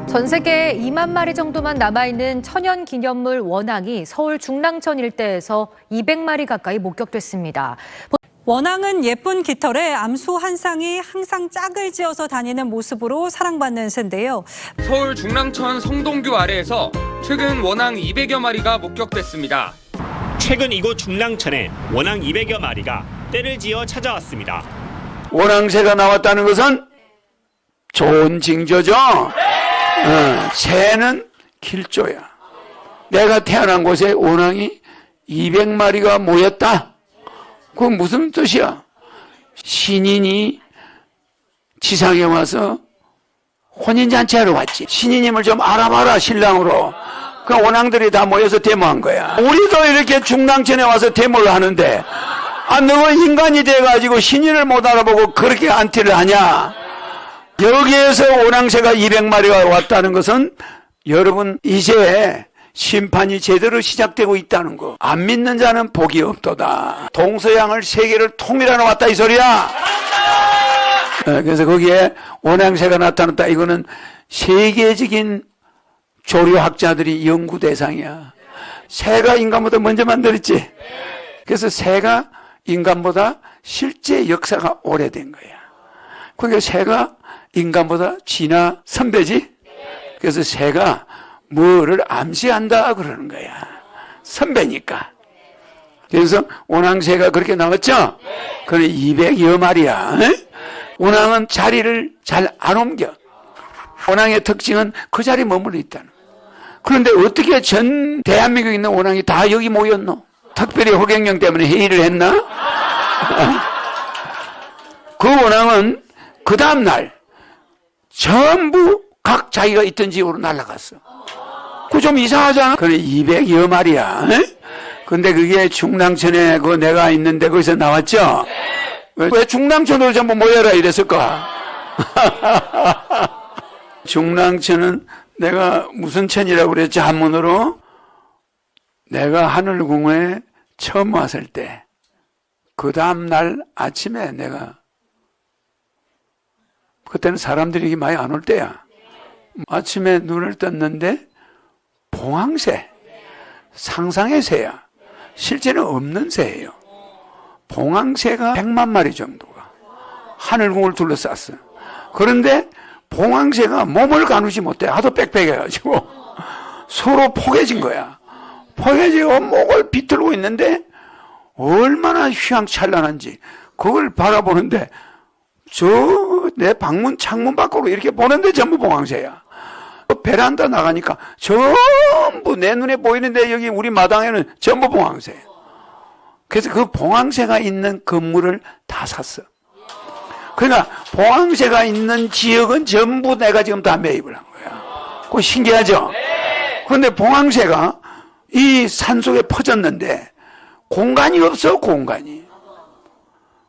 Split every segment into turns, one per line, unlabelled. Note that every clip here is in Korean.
전 세계에 2만 마리 정도만 남아있는 천연기념물 원앙이 서울 중랑천 일대에서 200마리 가까이 목격됐습니다.
원앙은 예쁜 깃털에 암수 한 쌍이 항상 짝을 지어서 다니는 모습으로 사랑받는 새인데요.
서울 중랑천 성동교 아래에서 최근 원앙 200여 마리가 목격됐습니다.
최근 이곳 중랑천에 원앙 200여 마리가 떼를 지어 찾아왔습니다.
원앙새가 나왔다는 것은 좋은 징조죠. 새는 길조야. 내가 태어난 곳에 원앙이 200마리가 모였다. 그건 무슨 뜻이야? 신인이 지상에 와서 혼인잔치하러 왔지. 신인님을 좀 알아봐라, 신랑으로. 그 원앙들이 다 모여서 데모한 거야. 우리도 이렇게 중랑천에 와서 데모를 하는데, 너가 인간이 돼가지고 신인을 못 알아보고 그렇게 안티를 하냐? 여기에서 원앙새가 200마리가 왔다는 것은 여러분 이제 심판이 제대로 시작되고 있다는 거. 안 믿는 자는 복이 없도다. 동서양을 세계를 통일하러 왔다 이 소리야. 그래서 거기에 원앙새가 나타났다. 이거는 세계적인 조류학자들이 연구 대상이야. 새가 인간보다 먼저 만들었지. 그래서 새가 인간보다 실제 역사가 오래된 거야. 그러니까 새가 인간보다 진화 선배지. 그래서 새가 뭐를 암시한다 그러는 거야. 선배니까. 그래서 원앙새가 그렇게 나왔죠? 그래 200여 마리야. 원앙은 자리를 잘 안 옮겨. 원앙의 특징은 그 자리에 머물러 있다는 거야. 그런데 어떻게 전 대한민국에 있는 원앙이 다 여기 모였노? 특별히 허경영 때문에 회의를 했나? 그 원앙은 그 다음날 전부 각 자기가 있던 지역으로 날아갔어. 그거 좀 이상하잖아? 그래 200여 마리야. 근데 그게 중랑천에 그 내가 있는데 거기서 나왔죠? 왜 중랑천으로 전부 모여라 이랬을까? 중랑천은 내가 무슨 천이라고 그랬지 한문으로? 내가 하늘궁에 처음 왔을 때 그 다음날 아침에 내가 그때는 사람들이 많이 안 올 때야. 아침에 눈을 떴는데 봉황새, 상상의 새야. 실제는 없는 새예요. 봉황새가 100만 마리 정도가 하늘궁을 둘러쌌어요. 그런데 봉황새가 몸을 가누지 못해. 하도 빽빽해가지고 서로 포개진 거야. 포개지고 목을 비틀고 있는데 얼마나 휘황찬란한지 그걸 바라보는데 내 방문 창문 밖으로 이렇게 보는데 전부 봉황새야. 베란다 나가니까 전부 내 눈에 보이는데 여기 우리 마당에는 전부 봉황새야. 그래서 그 봉황새가 있는 건물을 다 샀어. 그러니까 봉황새가 있는 지역은 전부 내가 지금 다 매입을 한 거야. 그거 신기하죠? 그런데 봉황새가 이 산속에 퍼졌는데 공간이 없어, 공간이.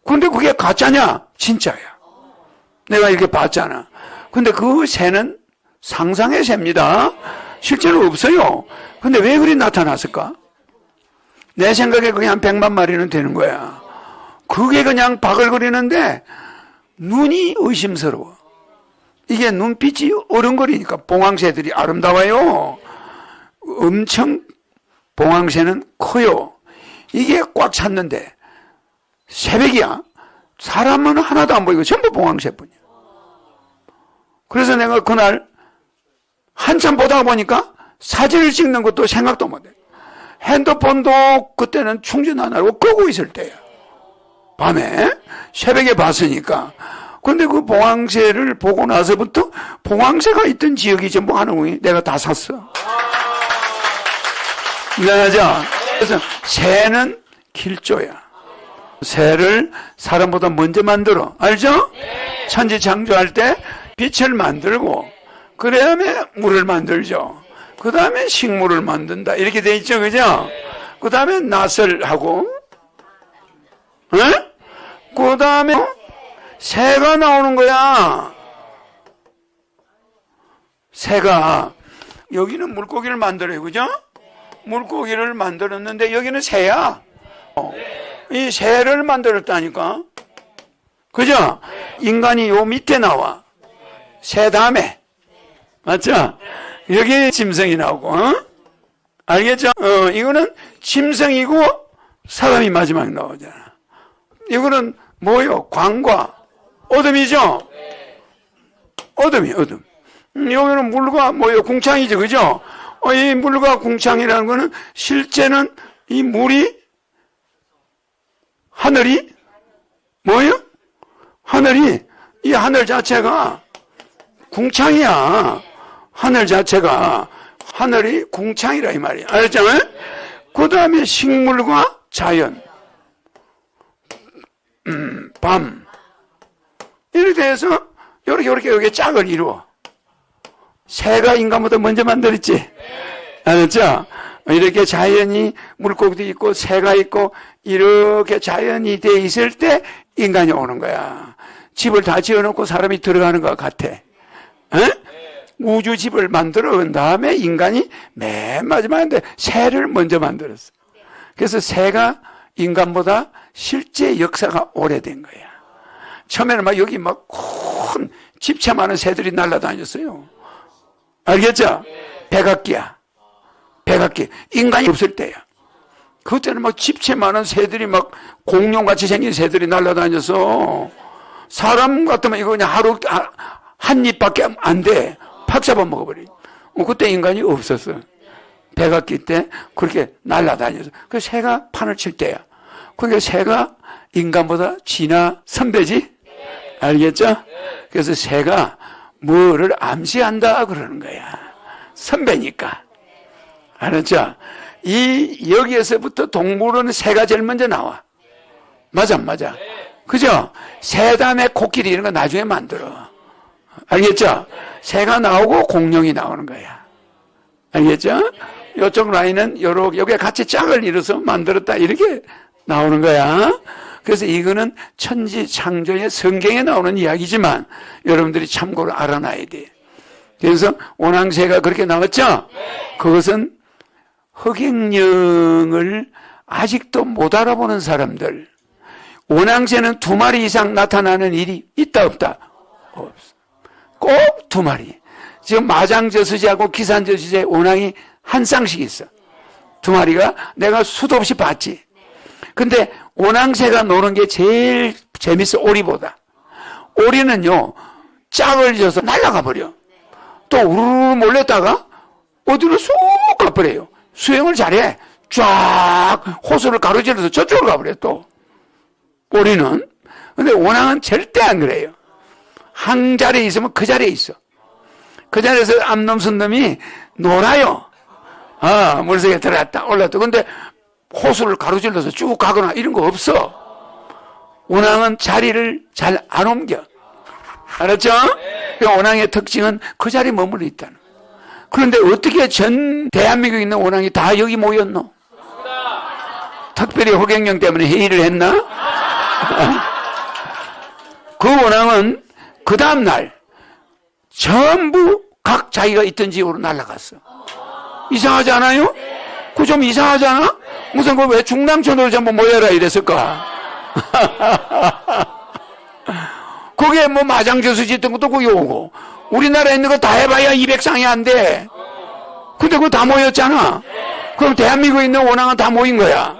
그런데 그게 가짜냐? 진짜야. 내가 이렇게 봤잖아. 근데 그 새는 상상의 새입니다. 실제로 없어요. 근데 왜 그리 나타났을까? 내 생각에 그게 한 100만 마리는 되는 거야. 그게 그냥 바글거리는데 눈이 의심스러워. 이게 눈빛이 어른거리니까 봉황새들이 아름다워요. 엄청 봉황새는 커요. 이게 꽉 찼는데 새벽이야. 사람은 하나도 안 보이고 전부 봉황새뿐이야. 그래서 내가 그날 한참 보다가 보니까 사진을 찍는 것도 생각도 못해. 핸드폰도 그때는 충전 안 하고 끄고 있을 때야. 밤에 새벽에 봤으니까. 근데 그 봉황새를 보고 나서부터 봉황새가 있던 지역이 전부 하늘궁이 내가 다 샀어. 이해하죠? 그래서 새는 길조야. 새를 사람보다 먼저 만들어. 알죠? 천지창조할 때 빛을 만들고 그 다음에 물을 만들죠. 그 다음에 식물을 만든다. 이렇게 돼 있죠. 그죠? 그 다음에 낫을 하고 그 다음에 새가 나오는 거야. 새가 여기는 물고기를 만들어요. 그죠? 물고기를 만들었는데 여기는 새야. 이 새를 만들었다니까. 그죠? 인간이 요 밑에 나와. 새 다음에 맞죠? 여기 짐승이 나오고, 알겠죠? 이거는 짐승이고 사람이 마지막에 나오잖아. 이거는 뭐요? 광과 어둠이죠? 어둠이, 어둠. 여기는 물과 뭐요? 궁창이죠, 그죠? 이 물과 궁창이라는 거는 실제는 이 물이, 하늘이, 뭐요? 하늘이, 이 하늘 자체가 궁창이야. 하늘 자체가, 하늘이 궁창이라 이 말이야. 알았죠? 그 다음에 식물과 자연, 밤. 이렇게 돼서, 요렇게 여기 짝을 이루어. 새가 인간보다 먼저 만들었지? 알았죠? 이렇게 자연이, 물고기도 있고, 새가 있고, 이렇게 자연이 돼 있을 때 인간이 오는 거야. 집을 다 지어놓고 사람이 들어가는 것 같아. 우주집을 만들어 온 다음에 인간이 맨 마지막인데 새를 먼저 만들었어. 그래서 새가 인간보다 실제 역사가 오래된 거야. 처음에는 막 여기 막 큰 집채 많은 새들이 날아다녔어요. 알겠죠? 백악기야. 백악기. 인간이 없을 때야. 그때는 막 집채 많은 새들이 막 공룡같이 생긴 새들이 날아다녀서 사람 같으면 이거 그냥 하루 한 입밖에 안 돼. 팍 잡아 먹어버려. 그때 인간이 없었어. 백악기 때 그렇게 날아다녀서. 그 새가 판을 칠 때야. 그러니까 새가 인간보다 진화 선배지? 알겠죠? 그래서 새가 뭐를 암시한다 그러는 거야. 선배니까. 알았죠? 여기에서부터 동물원은 새가 제일 먼저 나와. 맞아, 안 맞아? 그죠? 새 다음에 코끼리 이런 거 나중에 만들어. 알겠죠? 새가 나오고 공룡이 나오는 거야. 알겠죠? 이쪽 라인은 여기에 같이 짝을 이뤄서 만들었다. 이렇게 나오는 거야. 그래서 이거는 천지 창조의 성경에 나오는 이야기지만 여러분들이 참고로 알아놔야 돼. 그래서 오낭새가 그렇게 나왔죠? 그것은 흑행령을 아직도 못 알아보는 사람들. 오낭새는 2마리 이상 나타나는 일이 있다 없다? 없어. 꼭 2마리. 지금 마장저수지하고 기산저수지에 오낭이 한 쌍씩 있어. 2마리가 내가 수도 없이 봤지. 근데 오낭새가 노는 게 제일 재밌어, 오리보다. 오리는요, 짝을 져서 날아가 버려. 또 우르르 몰렸다가 어디로 쑥 가버려요. 수영을 잘해. 쫙 호수를 가로질러서 저쪽으로 가버려, 또. 오리는. 근데 오낭은 절대 안 그래요. 한 자리에 있으면 그 자리에 있어. 그 자리에서 암놈 순놈이 놀아요. 물속에 들어갔다 올랐다. 근데 호수를 가로질러서 쭉 가거나 이런 거 없어. 오낭은 자리를 잘 안 옮겨. 알았죠? 오낭의 특징은 그 자리에 머물러 있다는 거예요. 그런데 어떻게 전 대한민국에 있는 오낭이 다 여기 모였노? 특별히 호갱령 때문에 회의를 했나? 그 오낭은 그 다음날 전부 각 자기가 있던 지역으로 날아갔어. 이상하지 않아요? 그거 좀 이상하잖아? 무슨 그 왜 중랑천으로 전부 모여라 이랬을까? 거기에 뭐 마장저수지 있던 것도 거기 오고 우리나라에 있는 거 다 해봐야 200쌍이 안 돼. 근데 그거 다 모였잖아. 그럼 대한민국에 있는 오낭은 다 모인 거야.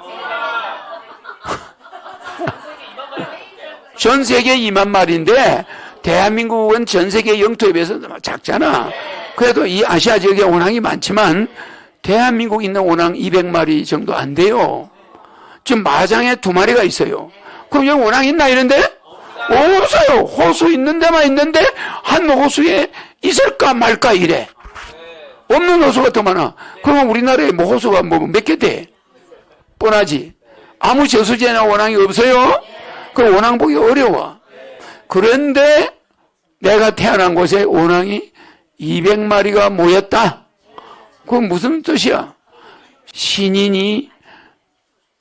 전 세계 2만 마리인데 대한민국은 전 세계 영토에 비해서 작잖아. 그래도 이 아시아 지역에 오낭이 많지만 대한민국에 있는 오낭 200마리 정도 안 돼요. 지금 마장에 2마리가 있어요. 그럼 여기 오낭 있나 이런데? 없어요. 호수 있는 데만 있는데 한 호수에 있을까 말까 이래. 없는 호수가 더 많아. 그러면 우리나라에 뭐 호수가 뭐 몇 개 돼? 뻔하지. 아무 저수지나 오낭이 없어요? 그럼 오낭 보기 어려워. 그런데 내가 태어난 곳에 오낭이 200마리가 모였다. 그건 무슨 뜻이야? 신인이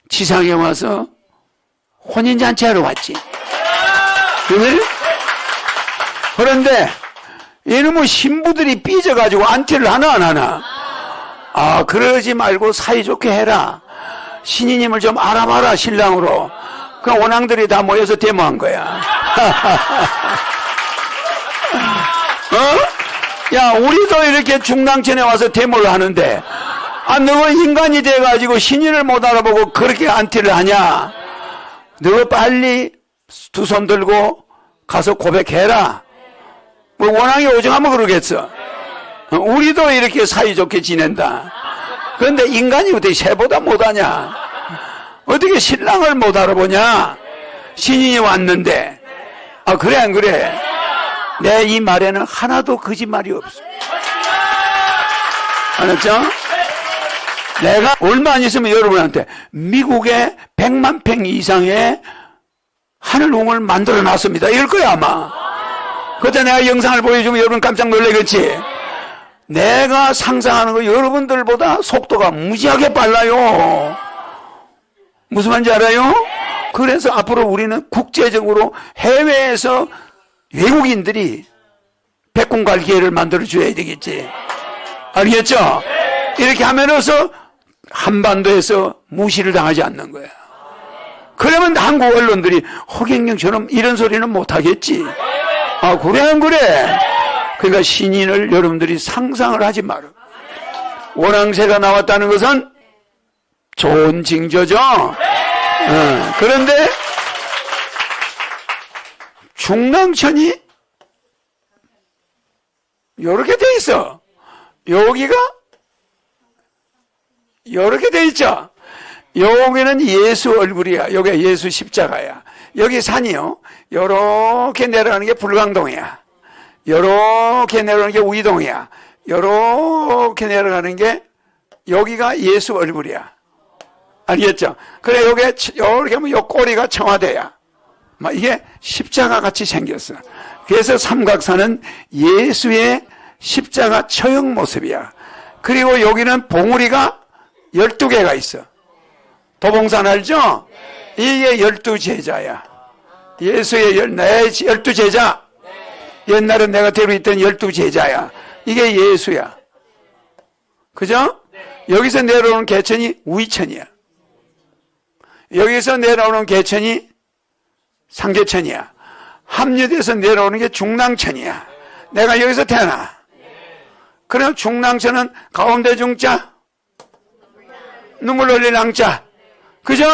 지상에 와서 혼인잔치하러 왔지. 그래? 그런데 이놈의 신부들이 삐져가지고 안티를 하나 안 하나? 그러지 말고 사이좋게 해라. 신인님을 좀 알아봐라, 신랑으로. 그 오낭들이 다 모여서 데모한 거야. 야, 우리도 이렇게 중랑천에 와서 데모를 하는데, 너가 인간이 돼가지고 신인을 못 알아보고 그렇게 안티를 하냐? 너 빨리 두 손 들고 가서 고백해라. 뭐 원앙이 오정하면 그러겠어. 우리도 이렇게 사이좋게 지낸다. 그런데 인간이 어떻게 새보다 못하냐? 어떻게 신랑을 못 알아보냐? 신인이 왔는데. 그래 안 그래? 내 이 말에는 하나도 거짓말이 없어. 알았죠? 내가 얼마 안 있으면 여러분한테 미국의 100만 평 이상의 하늘궁을 만들어 놨습니다. 이럴 거야 아마. 그때 내가 영상을 보여주면 여러분 깜짝 놀라겠지. 내가 상상하는 거 여러분들보다 속도가 무지하게 빨라요. 무슨 말인지 알아요? 그래서 앞으로 우리는 국제적으로 해외에서 외국인들이 백군 갈 기회를 만들어 줘야 되겠지. 알겠죠? 이렇게 함으로써 한반도에서 무시를 당하지 않는 거야. 그러면 한국 언론들이 허경영처럼 이런 소리는 못하겠지. 그래 안 그래? 그러니까 신인을 여러분들이 상상을 하지 마라. 원앙새가 나왔다는 것은 좋은 징조죠. 그런데 중랑천이 이렇게 돼 있어. 여기가 이렇게 돼 있죠. 여기는 예수 얼굴이야. 여기가 예수 십자가야. 여기 산이요. 요렇게 내려가는 게 불광동이야. 요렇게 내려가는 게 우이동이야. 요렇게 내려가는 게 여기가 예수 얼굴이야. 알겠죠? 그래, 요게 요렇게 하면 요 꼬리가 청와대야. 막 이게 십자가 같이 생겼어. 그래서 삼각산은 예수의 십자가 처형 모습이야. 그리고 여기는 봉우리가 12개가 있어. 도봉산 알죠? 이게 12제자야. 예수의 내 12제자. 옛날에 내가 데려있던 12제자야. 이게 예수야. 그죠? 여기서 내려오는 개천이 우이천이야. 여기서 내려오는 개천이 상계천이야. 합류돼서 내려오는 게 중랑천이야. 내가 여기서 태어나. 그럼 중랑천은 가운데 중자, 눈물 흘릴 랑자. 그죠?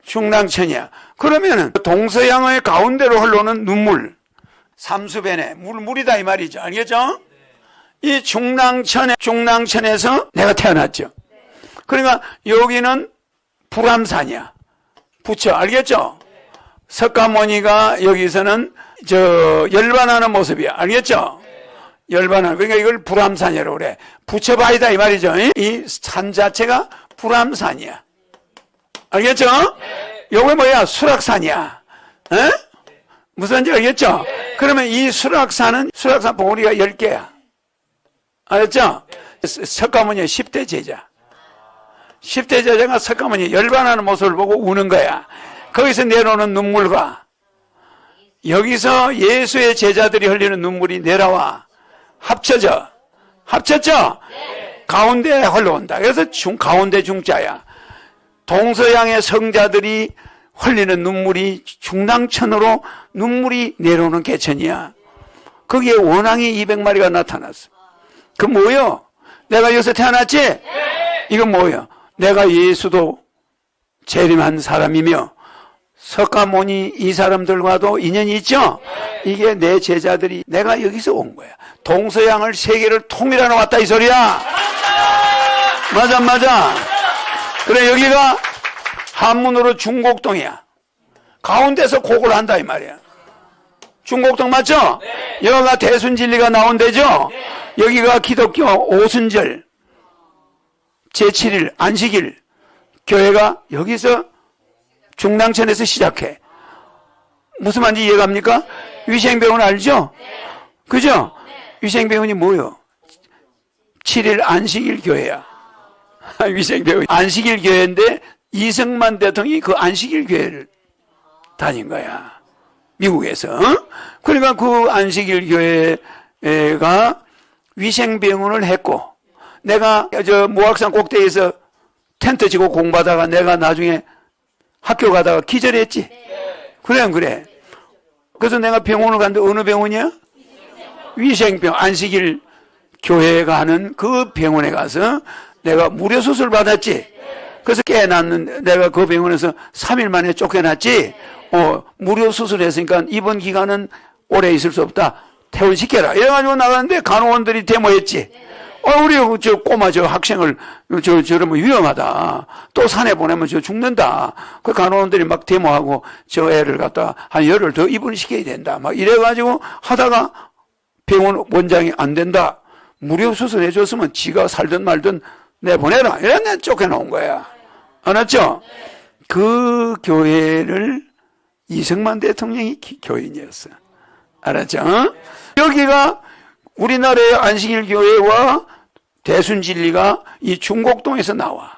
중랑천이야. 그러면은 동서양의 가운데로 흘러오는 눈물, 삼수변에 물이다 이 말이죠. 알겠죠? 이 중랑천에서 내가 태어났죠. 그러니까 여기는 불암산이야. 부처. 알겠죠? 석가모니가 여기서는 열반하는 모습이야. 알겠죠? 열반하는. 그러니까 이걸 불암산이라고 그래. 부처바이다 이 말이죠. 이 산 자체가 불암산이야. 알겠죠? 요게 뭐야? 수락산이야. 에? 무슨 말인지 알겠죠? 그러면 이 수락산 봉우리가 10개야. 알았죠? 석가모니의 10대 제자. 10대 제자가 석가모니 열반하는 모습을 보고 우는 거야. 거기서 내려오는 눈물과 여기서 예수의 제자들이 흘리는 눈물이 내려와 합쳐져. 합쳤죠? 가운데에 흘러온다. 그래서 가운데 중자야. 동서양의 성자들이 흘리는 눈물이 중랑천으로 눈물이 내려오는 개천이야. 거기에 원앙이 200마리가 나타났어. 그 뭐요? 내가 여기서 태어났지? 이건 뭐요? 내가 예수도 재림한 사람이며 석가모니 이 사람들과도 인연이 있죠? 이게 내 제자들이 내가 여기서 온 거야. 동서양을 세계를 통일하러 왔다 이 소리야. 맞아. 그래 여기가 한문으로 중곡동이야. 가운데서 곡을 한다 이 말이야. 중곡동 맞죠? 여기가 대순진리가 나온 데죠? 여기가 기독교 오순절 제7일 안식일 교회가 여기서 중랑천에서 시작해. 무슨 말인지 이해갑니까? 위생병원 알죠? 그죠? 위생병원이 뭐요? 7일 안식일 교회야. 위생병원 안식일 교회인데 이승만 대통령이 그 안식일 교회를 다닌 거야. 미국에서. 그러니까 그 안식일 교회가 위생병원을 했고 내가 모악산 꼭대기에서 텐트 치고 공부하다가 내가 나중에 학교 가다가 기절했지. 그래 안 그래? 그래서 내가 병원을 갔는데 어느 병원이야? 위생병, 안식일 교회가 하는 그 병원에 가서 내가 무료 수술 받았지. 그래서 깨어났는 내가 그 병원에서 3일 만에 쫓겨났지. 무료 수술했으니까 이번 기간은 오래 있을 수 없다. 퇴원시켜라. 이래가지고 나갔는데 간호원들이 데모했지. 우리 저 꼬마 저 학생을 저러면 위험하다. 또 산에 보내면 저 죽는다. 그 간호원들이 막 데모하고 저 애를 갖다 한 열흘 더 입원시켜야 된다. 막 이래가지고 하다가 병원 원장이 안 된다. 무료 수술해 줬으면 지가 살든 말든 내보내라. 이래 쫓겨나온 거야. 알았죠? 그 교회를 이승만 대통령이 교인이었어. 알았죠? 여기가 우리나라의 안식일 교회와 대순진리가 이 중곡동에서 나와.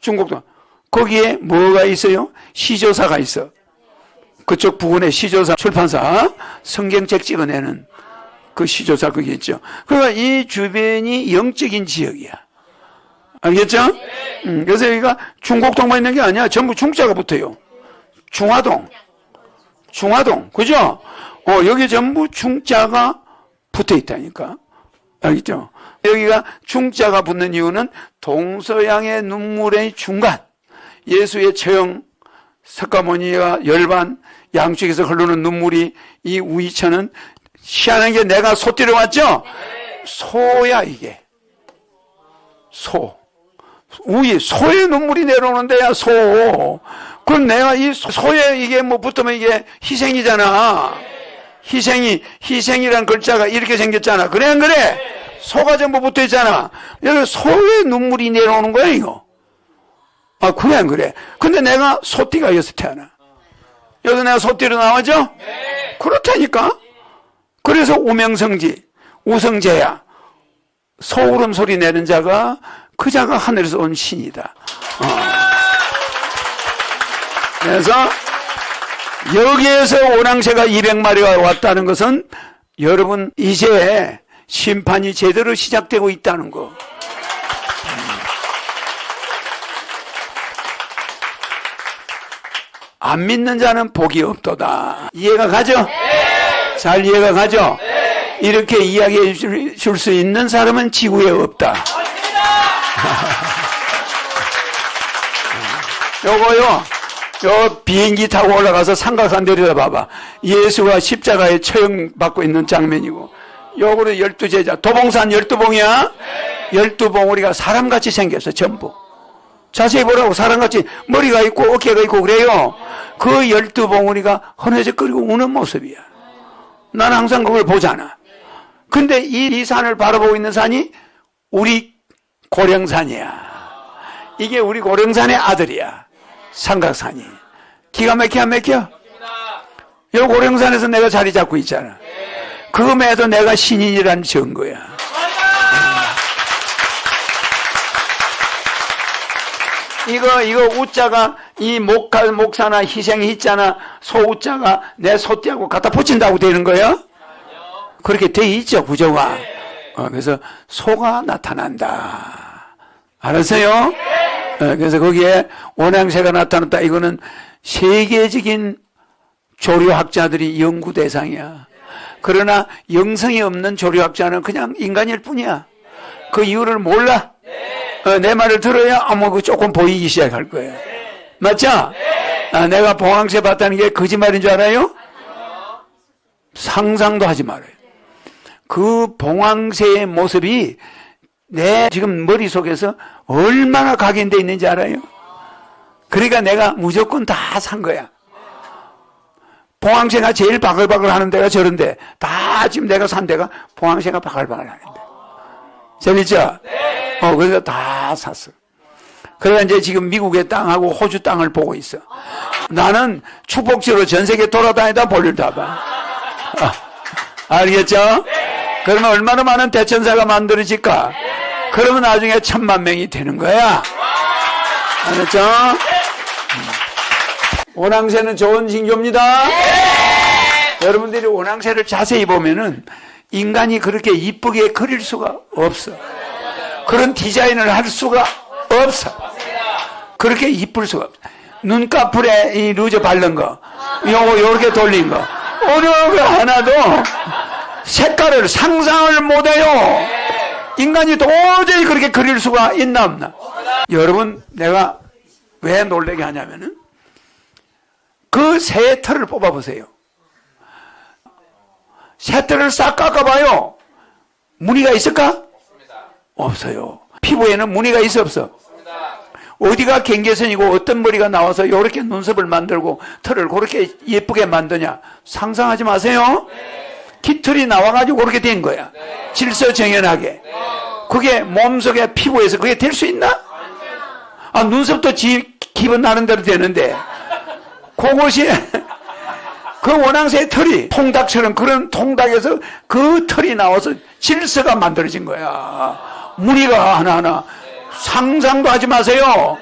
중곡동. 거기에 뭐가 있어요? 시조사가 있어. 그쪽 부근에 시조사 출판사 성경책 찍어내는 그 시조사 그게 있죠. 그러니까 이 주변이 영적인 지역이야. 알겠죠? 그래서 여기가 중곡동만 있는 게 아니야. 전부 중자가 붙어요. 중화동. 그죠? 여기 전부 중자가 붙어 있다니까. 알겠죠? 여기가 중자가 붙는 이유는 동서양의 눈물의 중간. 예수의 처형, 석가모니와 열반, 양쪽에서 흐르는 눈물이 이 우이천은 희한한 게 내가 소 띠려 왔죠? 소야, 이게. 소. 소의 눈물이 내려오는 데야, 소. 그럼 내가 이 소에 이게 뭐 붙으면 이게 희생이잖아. 희생이란 글자가 이렇게 생겼잖아. 그래, 안 그래? 소가 전부 붙어 있잖아. 여기 소의 눈물이 내려오는 거야, 이거. 그래, 안 그래? 근데 내가 소띠가 여기서 태어나. 여기서 내가 소띠로 나오죠? 그렇다니까? 그래서 우명성지, 우성재야. 소울음 소리 내는 자가 그 자가 하늘에서 온 신이다. 그래서 여기에서 오랑새가 200마리가 왔다는 것은 여러분 이제 심판이 제대로 시작되고 있다는 거. 안 믿는 자는 복이 없도다. 이해가 가죠? 잘 이해가 가죠? 이렇게 이야기해 줄 수 있는 사람은 지구에 없다. 요거요, 요 비행기 타고 올라가서 삼각산 내려다 봐봐. 예수가 십자가에 처형받고 있는 장면이고, 요거는 12제자, 도봉산 12봉이야? 12봉우리가 사람같이 생겼어, 전부. 자세히 보라고, 사람같이 머리가 있고 어깨가 있고 그래요. 그 12봉우리가 헌해져거리고 우는 모습이야. 나는 항상 그걸 보잖아. 근데 이 산을 바라보고 있는 산이 우리 고령산이야. 이게 우리 고령산의 아들이야. 삼각산이. 기가 막혀 안 막혀? 이 고령산에서 내가 자리 잡고 있잖아. 그음에도 내가 신인이라는 증거야. 이거 우자가 이 목사나 희생이 있잖아. 소 우자가 내 소띠하고 갖다 붙인다고 되는 거예요? 그렇게 돼 있죠, 구조가. 그래서 소가 나타난다. 알았어요? 그래서 거기에 원양새가 나타났다. 이거는 세계적인 조류학자들이 연구 대상이야. 그러나 영성이 없는 조류학자는 그냥 인간일 뿐이야. 그 이유를 몰라. 내 말을 들어야 아무 조금 보이기 시작할 거예요. 맞죠? 내가 봉황새 봤다는 게 거짓말인 줄 알아요? 상상도 하지 말아요. 그 봉황새의 모습이 내 지금 머릿속에서 얼마나 각인되어 있는지 알아요? 그러니까 내가 무조건 다 산 거야. 봉황새가 제일 바글바글 하는 데가 저런데, 다 지금 내가 산 데가 봉황새가 바글바글 하는 데. 재밌죠? 그래서 다 샀어. 그래서 이제 지금 미국의 땅하고 호주 땅을 보고 있어. 나는 축복지로 전 세계 돌아다니다 볼일 다 봐. 알겠죠? 그러면 얼마나 많은 대천사가 만들어질까? 그러면 나중에 1000만 명이 되는 거야. 알았죠? 원앙새는 좋은 징조입니다. 여러분들이 원앙새를 자세히 보면은 인간이 그렇게 이쁘게 그릴 수가 없어. 그런 디자인을 할 수가 없어. 그렇게 이쁠 수가 없어. 눈꺼풀에 이 루즈 바른 거, 요렇게 돌린 거, 어려운 거 하나도 색깔을 상상을 못해요. 인간이 도저히 그렇게 그릴 수가 있나 없나. 여러분, 내가 왜 놀라게 하냐면은 그 새의 털을 뽑아보세요. 새털을 싹 깎아봐요. 무늬가 있을까? 없어요. 피부에는 무늬가 있어 없어? 어디가 경계선이고 어떤 머리가 나와서 이렇게 눈썹을 만들고 털을 그렇게 예쁘게 만드냐? 상상하지 마세요. 깃털이 나와가지고 그렇게 된 거야. 질서정연하게. 그게 몸속에 피부에서 그게 될 수 있나? 아, 눈썹도 기분 나는 대로 되는데 그것이 그 원앙새의 털이 통닭처럼 그런 통닭에서 그 털이 나와서 질서가 만들어진 거야. 무늬가 하나하나 상상도 하지 마세요.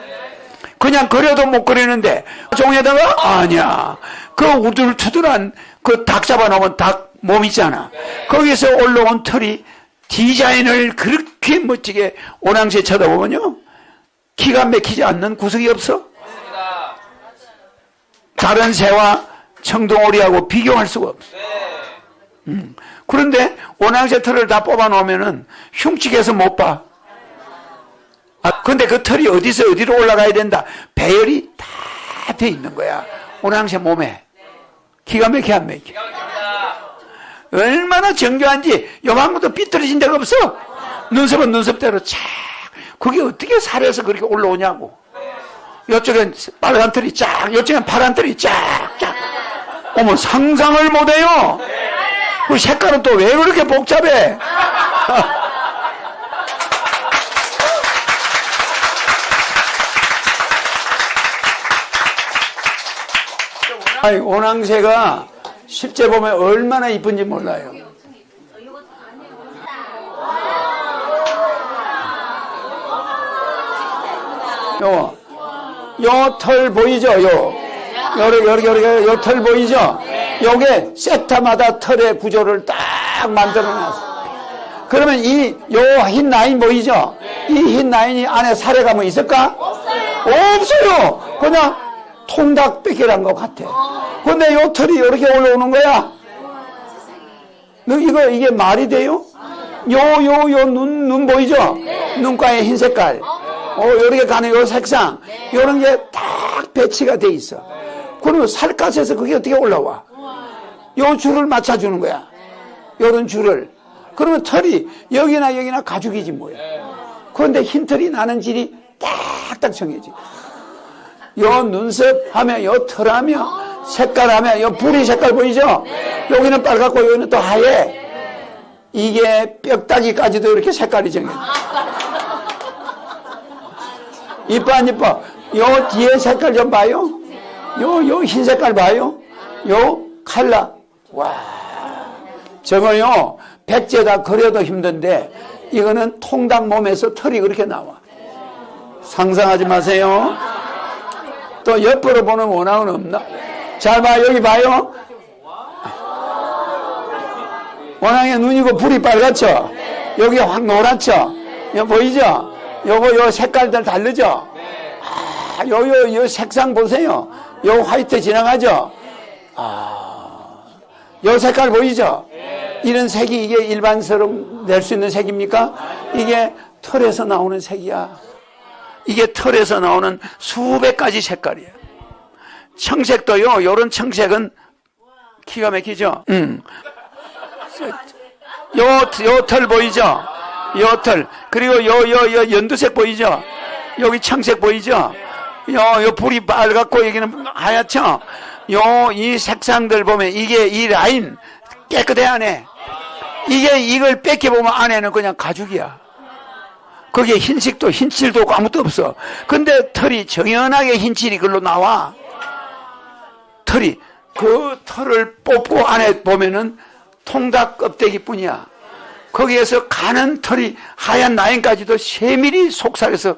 그냥 그려도 못 그리는데 종에다가 아니야. 그 우둘투둘한 그 닭 잡아놓은 닭 몸 있잖아. 거기서 올라온 털이 디자인을 그렇게 멋지게 원앙새 쳐다보면요 기가 막히지 않는 구석이 없어. 다른 새와 청둥오리하고 비교할 수가 없어. 그런데 원앙새 털을 다 뽑아놓으면은 흉측해서 못 봐. 근데 그 털이 어디서 어디로 올라가야 된다. 배열이 다 돼 있는 거야. 원앙새 몸에. 기가 막혀 안 막혀. 얼마나 정교한지 요만큼도 삐뚤어진 데가 없어. 눈썹은 눈썹대로 착. 그게 어떻게 살에서 그렇게 올라오냐고. 이쪽엔 빨간 털이 쫙, 이쪽엔 파란 털이 쫙. 어머, 상상을 못해요. 그 색깔은 또 왜 그렇게 복잡해? 아니, 원앙새가 실제 보면 얼마나 이쁜지 몰라요. 요 털 보이죠? 요 털 보이죠? 요게 세타마다 털의 구조를 딱 만들어 놨어. 그러면 요 흰 라인 보이죠? 이 흰 라인이 안에 살해가 뭐 있을까? 없어요. 그냥 통닭밖에 것 같아. 근데 요 털이 이렇게 올라오는 거야. 이게 말이 돼요? 눈 보이죠? 눈가에 흰 색깔. 이렇게 가는 요 색상. 요런 게 딱 배치가 돼 있어. 그러면 살갗에서 그게 어떻게 올라와? 요 줄을 맞춰주는 거야. 요런 줄을. 그러면 털이 여기나 가죽이지 뭐야. 그런데 흰 털이 나는 질이 딱딱 정해져. 요 눈썹 하면, 요 털 하면, 색깔 하면, 요 부리 색깔 보이죠? 여기는 빨갛고 여기는 또 하얘. 이게 뼈다귀까지도 이렇게 색깔이 정해져. 이뻐 안 이뻐? 요 뒤에 색깔 좀 봐요. 요 흰 색깔 봐요. 요 칼라. 와. 저거요, 백제다 그려도 힘든데, 이거는 통닭 몸에서 털이 그렇게 나와. 상상하지 마세요. 또 옆으로 보는 원앙은 없나? 잘 봐, 여기 봐요. 원앙의 눈이고 불이 빨갛죠? 여기 확 노랗죠? 여기 보이죠? 요 색깔들 다르죠? 요 색상 보세요. 요 화이트 지나가죠? 요 색깔 보이죠? 이런 색이 이게 일반적으로 낼 수 있는 색입니까? 이게 털에서 나오는 색이야. 이게 털에서 나오는 수백 가지 색깔이에요. 청색도요, 요런 청색은 기가 막히죠? 요 털 보이죠? 요 털. 그리고 요 연두색 보이죠? 여기 청색 보이죠? 요 불이 빨갛고 여기는 하얗죠? 이 색상들 보면 이게 이 라인 깨끗해 안 해? 이걸 뺏겨보면 안에는 그냥 가죽이야. 거기에 흰색도 흰칠도 없고 아무것도 없어. 근데 털이 정연하게 흰칠이 그걸로 나와. 털이. 그 털을 뽑고 안에 보면은 통닭 껍데기뿐이야. 거기에서 가는 털이 하얀 라인까지도 세밀히 속살에서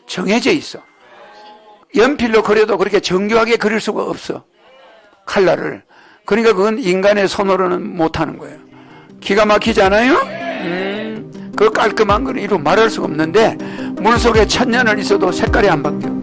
정해져 있어. 연필로 그려도 그렇게 정교하게 그릴 수가 없어. 칼라를. 그러니까 그건 인간의 손으로는 못하는 거예요. 기가 막히잖아요? 그 깔끔한 건 이루 말할 수가 없는데 물속에 천년을 있어도 색깔이 안 바뀌어.